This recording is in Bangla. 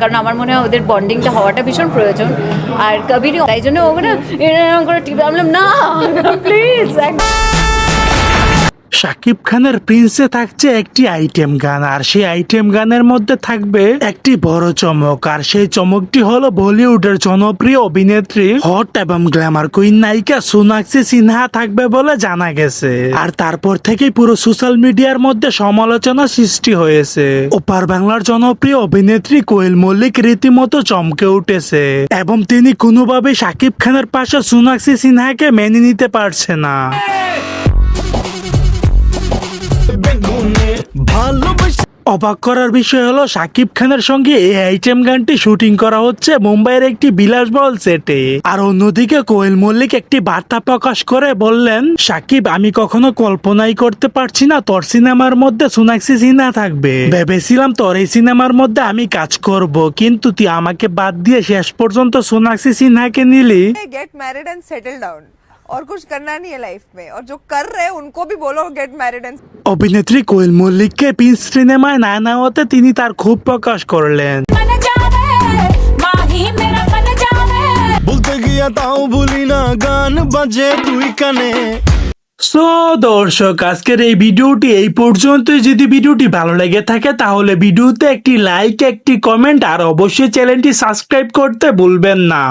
কারণ আমার মনে হয় ওদের বন্ডিংটা হওয়াটা ভীষণ প্রয়োজন। আর কবিরও তাই জন্য ও না এরকম করে টিপে বললাম না প্লিজ। শাকিব খানের প্রিন্সে থাকছে একটি আইটেম গান, আর সেই আইটেম গানের মধ্যে থাকবে একটি বড় চমক, আর সেই চমকটি হলো বলিউডের জনপ্রিয় অভিনেত্রী হট এবং গ্ল্যামার কুইন নায়িকা সোনাক্ষী সিনহা থাকবে বলে জানা গেছে। আর তারপর থেকেই পুরো সোশ্যাল মিডিয়ার মধ্যে সমালোচনা সৃষ্টি হয়েছে। ওপার বাংলার জনপ্রিয় অভিনেত্রী কোয়েল মল্লিক রীতিমতো চমকে উঠেছে এবং তিনি কোনোভাবেই শাকিব খানের পাশে সোনাক্ষী সিনহাকে মেনে নিতে পারছে না। অবাক করার বিষয় হলো শাকিব খানের সঙ্গে এই আইটেম গানটি শুটিং করা হচ্ছে মুম্বাইয়ের একটি বিলাসবহুল সেটে। আর অন্যদিকে কোয়েল মল্লিক একটি বার্তা প্রকাশ করে বললেন, শাকিব, আমি কখনো কল্পনাই করতে পারছি না তোর সিনেমার মধ্যে সোনাক্ষী সিনহা থাকবে। ভেবেছিলাম তোর এই সিনেমার মধ্যে আমি কাজ করব, কিন্তু তুই আমাকে বাদ দিয়ে শেষ পর্যন্ত সোনাক্ষী সিনহাকে নিলি। Get married and settle down और कुछ करना नहीं है लाइफ में, और जो कर रहे हैं उनको भी बोलो गेट मैरिड एंड। অভিনেত্রী কোয়েল মল্লিককে প্রিন্স সিনেমায় না নেওয়াতে তিনি তার ক্ষোভ প্রকাশ করলেন। বলতে গিয়া তাও ভুলি না গান বাজে তুই কানে। সো দর্শক, আজকের এই ভিডিওটি এই পর্যন্তই। যদি ভিডিওটি ভালো লেগে থাকে তাহলে ভিডিওতে একটি লাইক, একটি কমেন্ট আর অবশ্যই চ্যানেলটি সাবস্ক্রাইব করতে ভুলবেন না।